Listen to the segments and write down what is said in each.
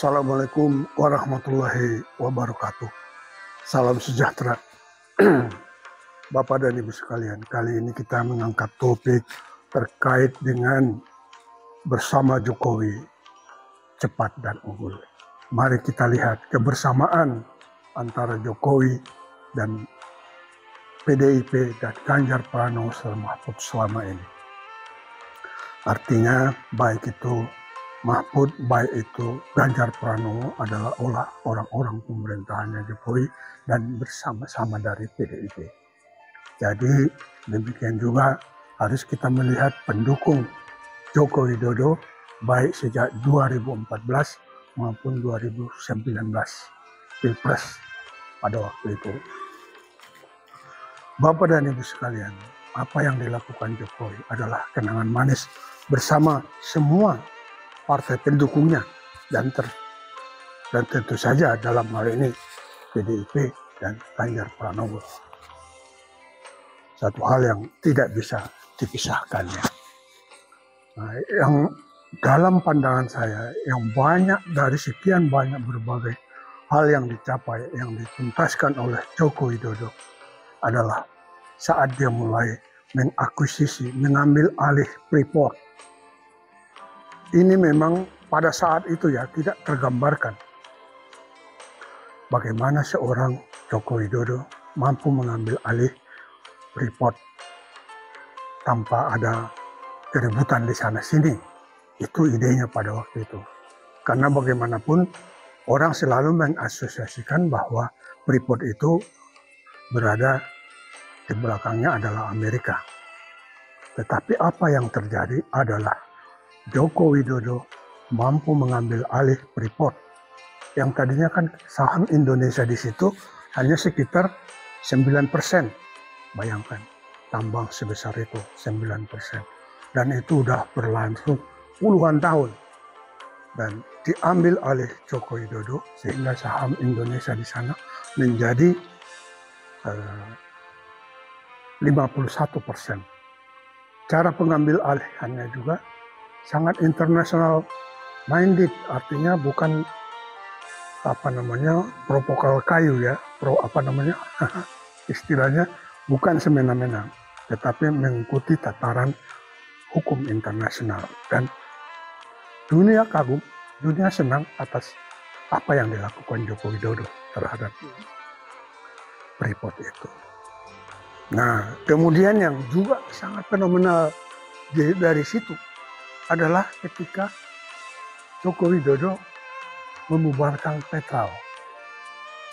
Assalamualaikum warahmatullahi wabarakatuh. Salam sejahtera. Bapak dan Ibu sekalian, kali ini kita mengangkat topik terkait dengan bersama Jokowi, cepat dan unggul. Mari kita lihat kebersamaan antara Jokowi dan PDIP dan Ganjar Pranowo Mahfud selama ini. Artinya baik itu Mahfud, baik itu Ganjar Pranowo adalah orang-orang pemerintahannya Jokowi dan bersama-sama dari PDIP. Jadi demikian juga harus kita melihat pendukung Joko Widodo baik sejak 2014 maupun 2019 Pilpres pada waktu itu. Bapak dan Ibu sekalian, apa yang dilakukan Jokowi adalah kenangan manis bersama semua partai pendukungnya dan tentu saja dalam hal ini PDIP dan Ganjar Pranowo. Satu hal yang tidak bisa dipisahkan ya. Nah, yang dalam pandangan saya yang banyak dari sekian banyak berbagai hal yang dicapai, yang dituntaskan oleh Joko Widodo adalah saat dia mulai mengakuisisi, mengambil alih Freeport. Ini memang pada saat itu ya tidak tergambarkan bagaimana seorang Joko Widodo mampu mengambil alih Freeport tanpa ada keributan di sana sini. Itu idenya pada waktu itu. Karena bagaimanapun orang selalu mengasosiasikan bahwa Freeport itu berada di belakangnya adalah Amerika. Tetapi apa yang terjadi adalah Joko Widodo mampu mengambil alih Freeport yang tadinya kan saham Indonesia di situ hanya sekitar 9%. Bayangkan, tambang sebesar itu 9%. Dan itu sudah berlangsung puluhan tahun. Dan diambil oleh Joko Widodo sehingga saham Indonesia di sana menjadi 51%. Cara pengambil alihannya juga sangat international minded, artinya bukan propokal kayu ya, istilahnya bukan semena-mena, tetapi mengikuti tataran hukum internasional. Dan dunia kagum, dunia senang atas apa yang dilakukan Joko Widodo terhadap Freeport itu. Nah, kemudian yang juga sangat fenomenal dari situ adalah ketika Joko Widodo membubarkan Petral.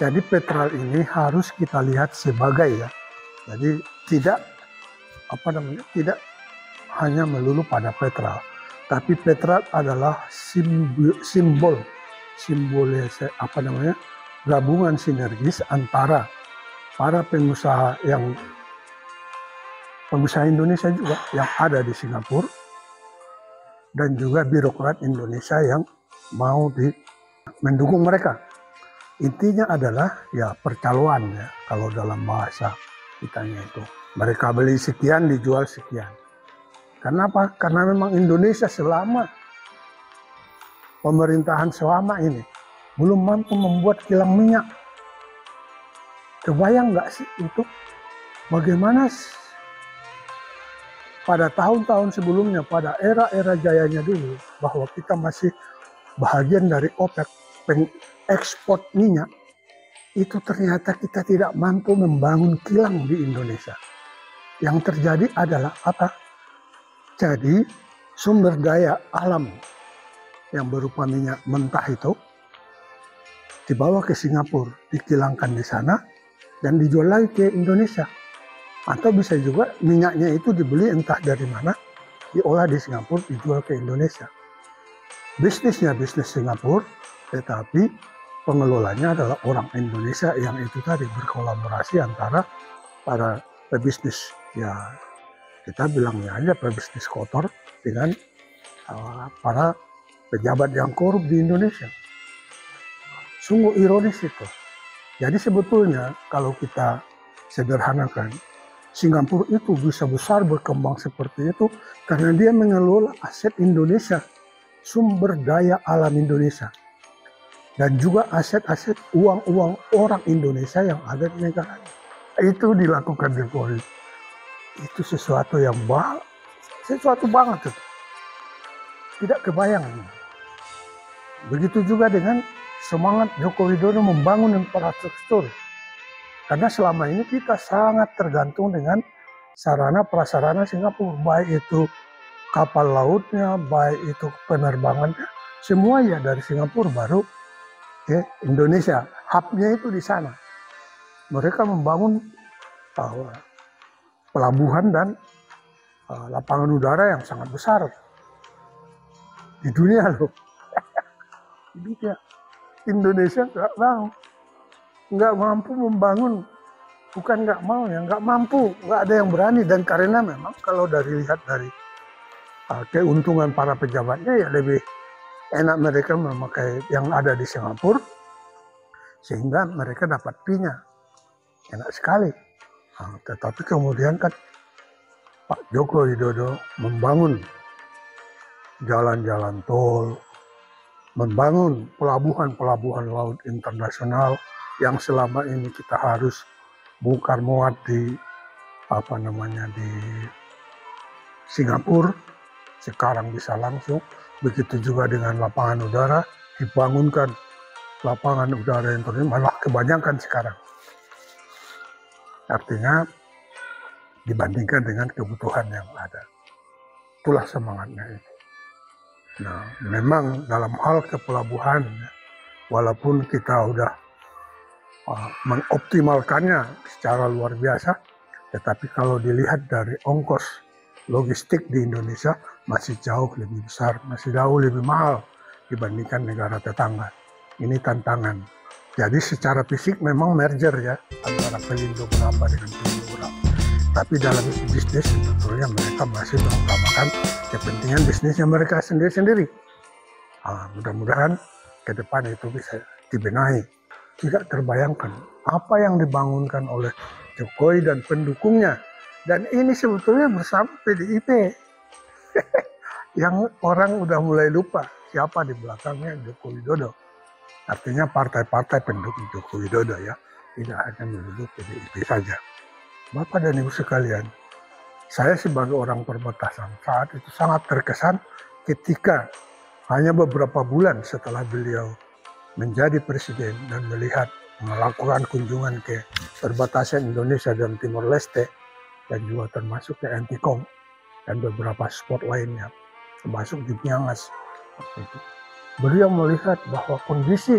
Jadi Petral ini harus kita lihat sebagai ya, jadi tidak hanya melulu pada Petral, tapi Petral adalah simbol gabungan sinergis antara para pengusaha Indonesia juga yang ada di Singapura dan juga birokrat Indonesia yang mau mendukung mereka. Intinya adalah ya percaloan ya, kalau dalam bahasa kitanya itu. Mereka beli sekian, dijual sekian. Kenapa? Karena memang Indonesia selama pemerintahan selama ini belum mampu membuat kilang minyak. Kebayang nggak sih itu bagaimana pada tahun-tahun sebelumnya, pada era-era jayanya dulu, bahwa kita masih bahagian dari OPEC, pengekspor minyak, itu ternyata kita tidak mampu membangun kilang di Indonesia. Yang terjadi adalah apa? Jadi sumber daya alam yang berupa minyak mentah itu dibawa ke Singapura, dikilangkan di sana, dan dijual lagi ke Indonesia. Atau bisa juga minyaknya itu dibeli entah dari mana, diolah di Singapura, dijual ke Indonesia. Bisnisnya bisnis Singapura, tetapi pengelolanya adalah orang Indonesia yang itu tadi berkolaborasi antara para pebisnis, ya kita bilangnya aja pebisnis kotor, dengan para pejabat yang korup di Indonesia. Sungguh ironis itu. Jadi sebetulnya kalau kita sederhanakan, Singapura itu bisa besar berkembang seperti itu karena dia mengelola aset Indonesia, sumber daya alam Indonesia. dan juga aset-aset uang-uang orang Indonesia yang ada di negara. Itu dilakukan Jokowi. Itu sesuatu yang sesuatu banget itu. Tidak kebayang. Begitu juga dengan semangat Joko Widodo membangun infrastruktur. Karena selama ini kita sangat tergantung dengan sarana prasarana Singapura, baik itu kapal lautnya, baik itu penerbangannya, semua ya dari Singapura baru ke Indonesia. Hubnya itu di sana. Mereka membangun pelabuhan dan lapangan udara yang sangat besar di dunia loh. Jadi Indonesia nggak mampu membangun, bukan nggak mau ya, nggak mampu, nggak ada yang berani. Dan karena memang kalau lihat dari keuntungan para pejabatnya ya lebih enak mereka memakai yang ada di Singapura, sehingga mereka dapat fee-nya enak sekali. Tetapi kemudian kan Pak Joko Widodo membangun jalan-jalan tol, membangun pelabuhan-pelabuhan laut internasional yang selama ini kita harus bongkar muat di di Singapura, sekarang bisa langsung. Begitu juga dengan lapangan udara, dibangunkan lapangan udara internasional, malah kebanyakan sekarang. Artinya dibandingkan dengan kebutuhan yang ada. Itulah semangatnya itu. Nah, memang dalam hal kepelabuhan, walaupun kita udah mengoptimalkannya secara luar biasa, tetapi kalau dilihat dari ongkos logistik di Indonesia masih jauh lebih besar, masih jauh lebih mahal dibandingkan negara tetangga. Ini tantangan. Jadi secara fisik memang merger ya, antara Pelindo berapa dengan Pelindo berapa. Tapi dalam bisnis sebetulnya mereka masih mengutamakan kepentingan bisnisnya mereka sendiri-sendiri. Mudah-mudahan ke depan itu bisa dibenahi. Tidak terbayangkan apa yang dibangunkan oleh Jokowi dan pendukungnya. Dan ini sebetulnya bersama PDIP. Yang orang udah mulai lupa siapa di belakangnya Joko Widodo. Artinya partai-partai pendukung Joko Widodo ya. Tidak hanya melulu PDIP saja. Bapak dan Ibu sekalian, saya sebagai orang perbatasan saat itu sangat terkesan ketika hanya beberapa bulan setelah beliau menjadi presiden dan melakukan kunjungan ke perbatasan Indonesia dan Timor Leste, dan juga termasuk ke Antikong dan beberapa spot lainnya, termasuk di Miangas. Beliau melihat bahwa kondisi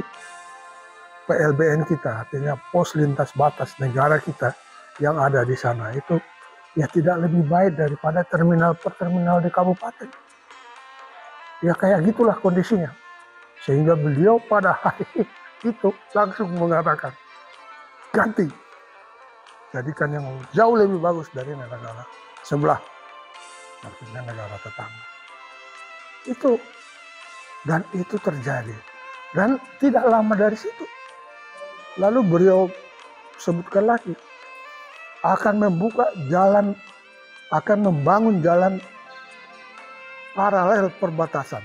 PLBN kita, artinya pos lintas batas negara kita yang ada di sana itu ya tidak lebih baik daripada terminal per terminal di kabupaten. Ya kayak gitulah kondisinya. Sehingga beliau pada hari itu langsung mengatakan, ganti. Jadikan yang jauh lebih bagus dari negara sebelah. Artinya negara tetangga. Dan itu terjadi. Dan tidak lama dari situ. Lalu beliau sebutkan lagi, akan membangun jalan paralel perbatasan.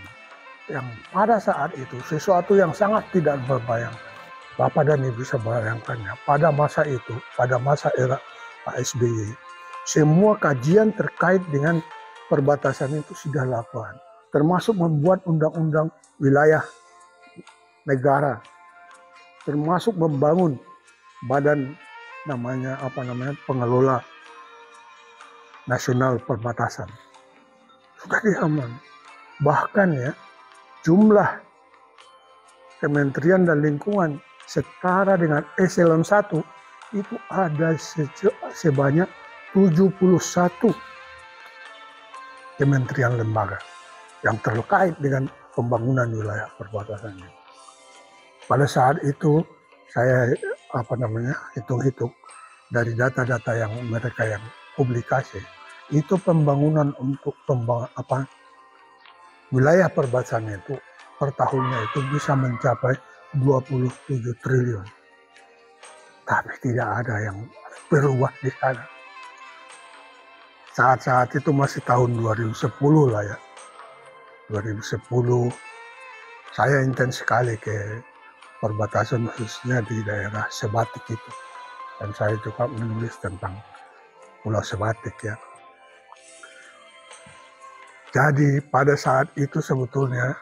Yang pada saat itu sesuatu yang sangat tidak berbayangkan. Bapak dan Ibu bisa bayangkannya, pada masa itu, pada masa era Pak SBY, semua kajian terkait dengan perbatasan itu sudah dilakukan. Termasuk membuat undang-undang wilayah negara. Termasuk membangun badan pengelola nasional perbatasan. Sudah diaman. Bahkan ya, jumlah kementerian dan lingkungan setara dengan eselon 1 itu ada sebanyak 71 kementerian lembaga yang terkait dengan pembangunan wilayah perbatasannya. Pada saat itu saya hitung-hitung dari data-data yang mereka yang publikasi, itu pembangunan untuk wilayah perbatasan itu per tahunnya itu bisa mencapai 27 triliun. Tapi tidak ada yang berubah di sana. Saat-saat itu masih tahun 2010 lah ya. 2010 saya intens sekali ke perbatasan khususnya di daerah Sebatik itu. Dan saya juga menulis tentang Pulau Sebatik ya. Jadi pada saat itu sebetulnya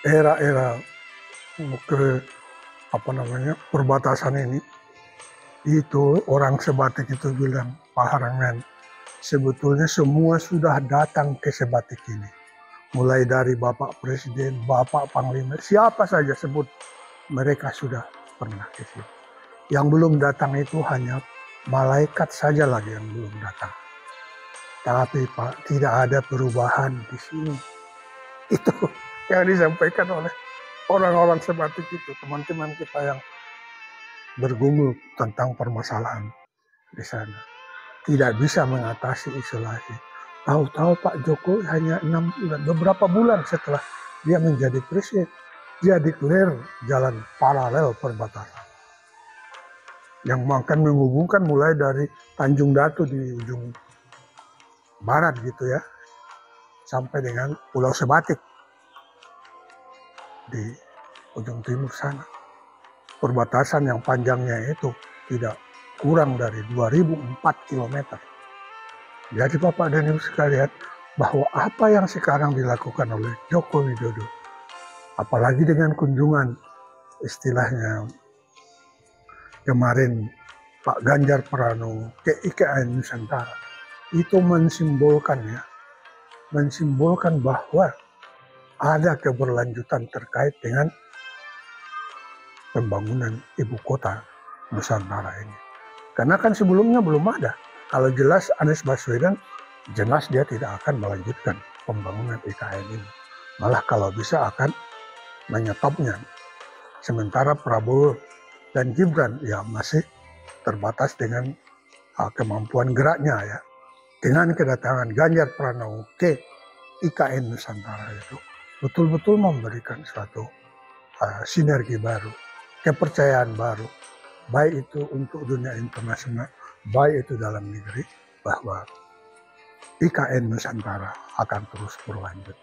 era-era ke perbatasan ini, itu orang Sebatik itu bilang, Pak Harangan, sebetulnya semua sudah datang ke Sebatik ini. Mulai dari Bapak Presiden, Bapak Panglima, siapa saja sebut, mereka sudah pernah ke sini. Yang belum datang itu hanya malaikat saja lagi yang belum datang. Tapi Pak, tidak ada perubahan di sini. Itu yang disampaikan oleh orang-orang Sebatik itu, teman-teman kita yang bergumul tentang permasalahan di sana. Tidak bisa mengatasi isolasi. Tahu-tahu Pak Jokowi hanya 6 bulan, beberapa bulan setelah dia menjadi presiden, dia declare jalan paralel perbatasan yang akan menghubungkan mulai dari Tanjung Datu di ujung barat gitu ya, sampai dengan Pulau Sebatik di ujung timur sana. Perbatasan yang panjangnya itu tidak kurang dari 2004 km. Jadi Bapak dan Ibu sekalian, bahwa apa yang sekarang dilakukan oleh Joko Widodo, apalagi dengan kunjungan istilahnya kemarin Pak Ganjar Pranowo ke IKN Nusantara, itu mensimbolkan bahwa ada keberlanjutan terkait dengan pembangunan ibu kota Nusantara ini. Karena kan sebelumnya belum ada. Kalau jelas Anies Baswedan, jelas dia tidak akan melanjutkan pembangunan IKN ini. Malah kalau bisa akan menyetopnya. Sementara Prabowo dan Gibran ya masih terbatas dengan kemampuan geraknya ya. Dengan kedatangan Ganjar Pranowo ke IKN Nusantara itu betul-betul memberikan suatu sinergi baru, kepercayaan baru, baik itu untuk dunia internasional, baik itu dalam negeri, bahwa IKN Nusantara akan terus berlanjut.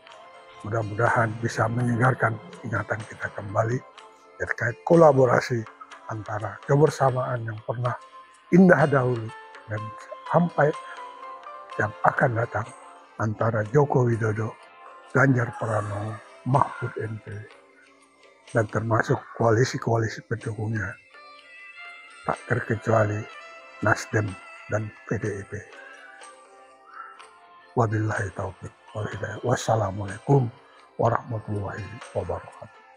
Mudah-mudahan bisa menyegarkan ingatan kita kembali terkait kolaborasi antara kebersamaan yang pernah indah dahulu dan sampai yang akan datang antara Joko Widodo, Ganjar Pranowo, Mahfud MD, dan termasuk koalisi-koalisi pendukungnya, tak terkecuali Nasdem dan PDIP. Wabillahi taufiq wal hidayah. Wassalamualaikum warahmatullahi wabarakatuh.